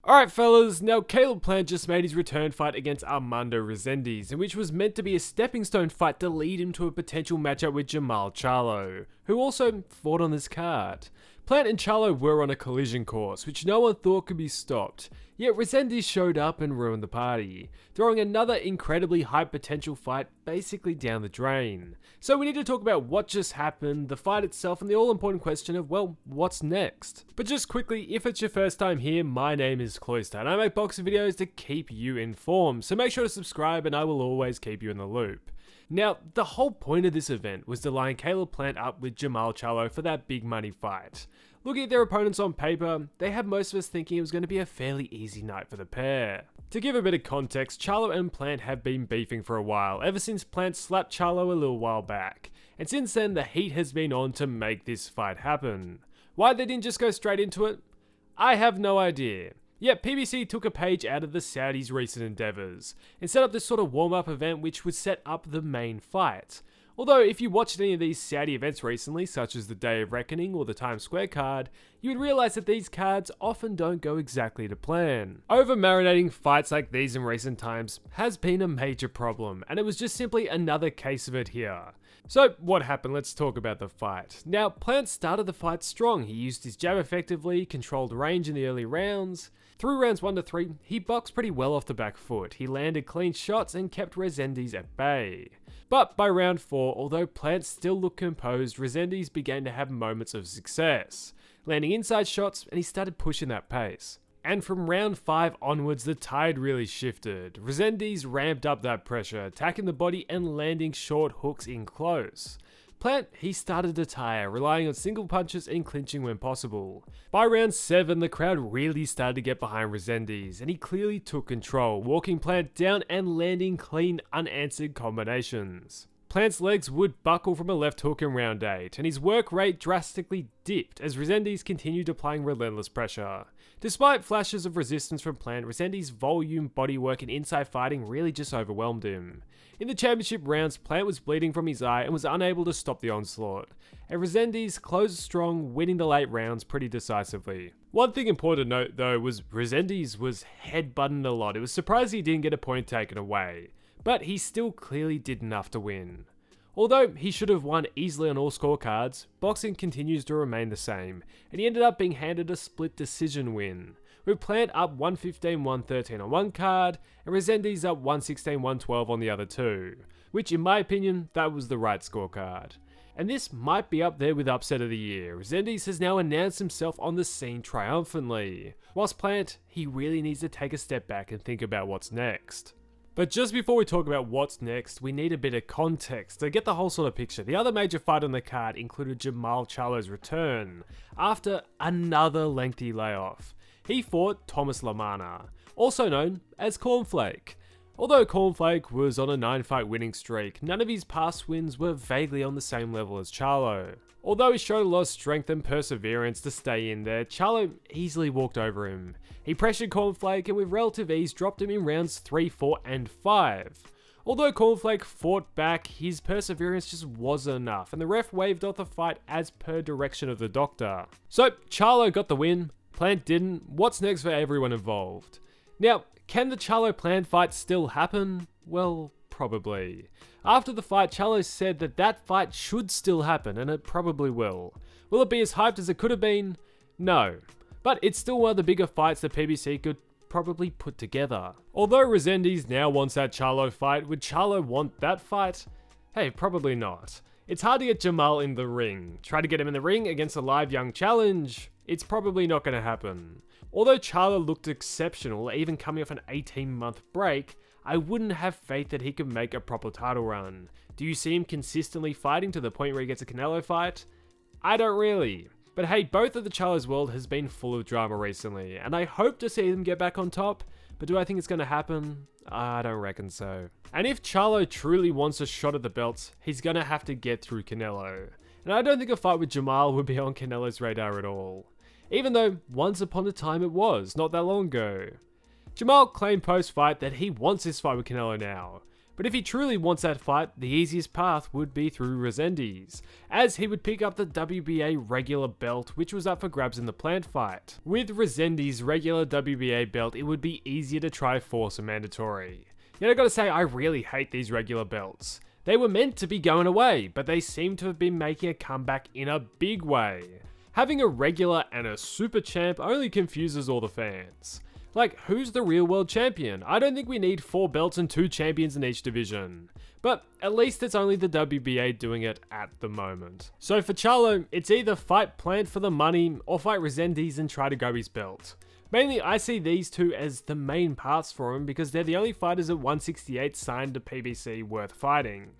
Alright fellas, now Caleb Plant just made his return fight against Armando Reséndiz, in which was meant to be a stepping stone fight to lead him to a potential matchup with Jermall Charlo, who also fought on this card. Plant and Charlo were on a collision course, which no one thought could be stopped, yet Reséndiz showed up and ruined the party, throwing another incredibly high potential fight basically down the drain. So we need to talk about what just happened, the fight itself, and the all-important question of, well, what's next? But just quickly, if it's your first time here, my name is Cloister, and I make boxing videos to keep you informed, so make sure to subscribe and I will always keep you in the loop. Now, the whole point of this event was to line Caleb Plant up with Jermall Charlo for that big money fight. Looking at their opponents on paper, they had most of us thinking it was going to be a fairly easy night for the pair. To give a bit of context, Charlo and Plant have been beefing for a while, ever since Plant slapped Charlo a little while back, and since then the heat has been on to make this fight happen. Why they didn't just go straight into it? I have no idea. Yet PBC took a page out of the Saudis' recent endeavours, and set up this sort of warm-up event which would set up the main fight. Although if you watched any of these Saudi events recently, such as the Day of Reckoning or the Times Square card, you would realise that these cards often don't go exactly to plan. Over-marinating fights like these in recent times has been a major problem, and it was just simply another case of it here. So what happened? Let's talk about the fight. Now, Plant started the fight strong. He used his jab effectively, controlled range in the early rounds. Through rounds 1 to 3, he boxed pretty well off the back foot. He landed clean shots and kept Reséndiz at bay. But by round 4, although Plant still looked composed, Reséndiz began to have moments of success, landing inside shots, and he started pushing that pace. And from round 5 onwards, the tide really shifted. Reséndiz ramped up that pressure, attacking the body and landing short hooks in close. Plant, he started to tire, relying on single punches and clinching when possible. By round 7, the crowd really started to get behind Reséndiz, and he clearly took control, walking Plant down and landing clean, unanswered combinations. Plant's legs would buckle from a left hook in round 8, and his work rate drastically dipped as Reséndiz continued applying relentless pressure. Despite flashes of resistance from Plant, Reséndiz's volume, bodywork, and inside fighting really just overwhelmed him. In the championship rounds, Plant was bleeding from his eye and was unable to stop the onslaught, and Reséndiz closed strong, winning the late rounds pretty decisively. One thing important to note though was Reséndiz was headbutting a lot. It was surprising he didn't get a point taken away, but he still clearly did enough to win. Although he should have won easily on all scorecards, boxing continues to remain the same, and he ended up being handed a split decision win, with Plant up 115-113 on one card, and Reséndiz up 116-112 on the other two, which in my opinion, that was the right scorecard. And this might be up there with upset of the year. Reséndiz has now announced himself on the scene triumphantly, whilst Plant, he really needs to take a step back and think about what's next. But just before we talk about what's next, we need a bit of context to get the whole sort of picture. The other major fight on the card included Jermall Charlo's return, after another lengthy layoff. He fought Thomas Lamana, also known as Cornflake. Although Cornflake was on a 9-fight winning streak, none of his past wins were vaguely on the same level as Charlo. Although he showed a lot of strength and perseverance to stay in there, Charlo easily walked over him. He pressured Cornflake and with relative ease dropped him in rounds 3, 4 and 5. Although Cornflake fought back, his perseverance just wasn't enough, and the ref waved off the fight as per direction of the doctor. So Charlo got the win, Plant didn't. What's next for everyone involved? Now, can the Charlo-Plant fight still happen? Well, probably. After the fight, Charlo said that that fight should still happen, and it probably will. Will it be as hyped as it could have been? No. But it's still one of the bigger fights that PBC could probably put together. Although Reséndiz now wants that Charlo fight, would Charlo want that fight? Hey, probably not. It's hard to get Jermall in the ring. Try to get him in the ring against a live young challenge? It's probably not going to happen. Although Charlo looked exceptional, even coming off an 18-month break, I wouldn't have faith that he could make a proper title run. Do you see him consistently fighting to the point where he gets a Canelo fight? I don't really. But hey, both of the Charlo's world has been full of drama recently, and I hope to see them get back on top, but do I think it's going to happen? I don't reckon so. And if Charlo truly wants a shot at the belts, he's going to have to get through Canelo. And I don't think a fight with Jermall would be on Canelo's radar at all. Even though, once upon a time it was, not that long ago. Jermall claimed post-fight that he wants this fight with Canelo now, But if he truly wants that fight, the easiest path would be through Reséndiz, as he would pick up the WBA regular belt, which was up for grabs in the Plant fight. With Reséndiz's regular WBA belt, it would be easier to try force a mandatory. Yet I gotta say, I really hate these regular belts. They were meant to be going away, but they seem to have been making a comeback in a big way. Having a regular and a super champ only confuses all the fans. Like, who's the real world champion? I don't think we need 4 belts and 2 champions in each division. But at least it's only the WBA doing it at the moment. So for Charlo, it's either fight Plant for the money or fight Reséndiz and try to grab his belt. Mainly, I see these two as the main paths for him because they're the only fighters at 168 signed to PBC worth fighting.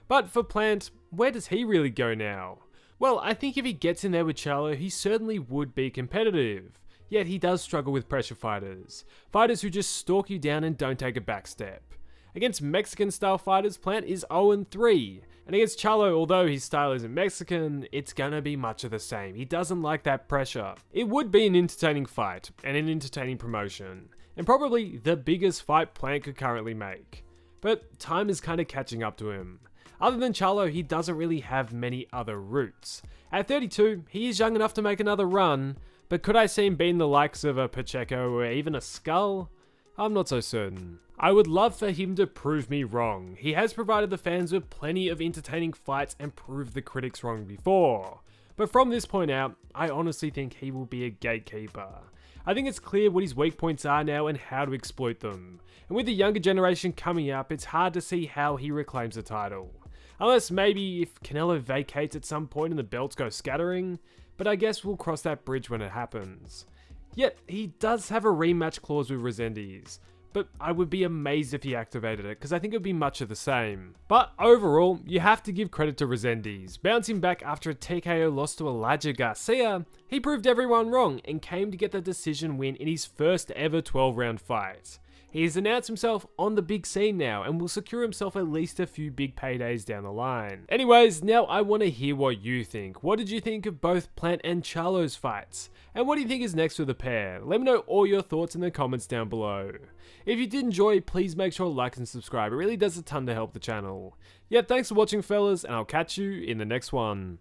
But for Plant, where does he really go now? Well, I think if he gets in there with Charlo, he certainly would be competitive. Yet he does struggle with pressure fighters. Fighters who just stalk you down and don't take a back step. Against Mexican style fighters, Plant is 0-3. And against Charlo, although his style isn't Mexican, it's gonna be much of the same. He doesn't like that pressure. It would be an entertaining fight, and an entertaining promotion. And probably the biggest fight Plant could currently make. But time is kinda catching up to him. Other than Charlo, he doesn't really have many other routes. At 32, he is young enough to make another run, but could I see him beating the likes of a Pacheco or even a Skull? I'm not so certain. I would love for him to prove me wrong. He has provided the fans with plenty of entertaining fights and proved the critics wrong before. But from this point out, I honestly think he will be a gatekeeper. I think it's clear what his weak points are now and how to exploit them. And with the younger generation coming up, it's hard to see how he reclaims the title. Unless maybe if Canelo vacates at some point and the belts go scattering, but I guess we'll cross that bridge when it happens. Yet, he does have a rematch clause with Reséndiz, but I would be amazed if he activated it, because I think it would be much of the same. But overall, you have to give credit to Reséndiz. Bouncing back after a TKO loss to Elijah Garcia, he proved everyone wrong and came to get the decision win in his first ever 12-round fight. He has announced himself on the big scene now and will secure himself at least a few big paydays down the line. Anyways, now I want to hear what you think. What did you think of both Plant and Charlo's fights? And what do you think is next for the pair? Let me know all your thoughts in the comments down below. If you did enjoy, please make sure to like and subscribe. It really does a ton to help the channel. Yeah, thanks for watching fellas, and I'll catch you in the next one.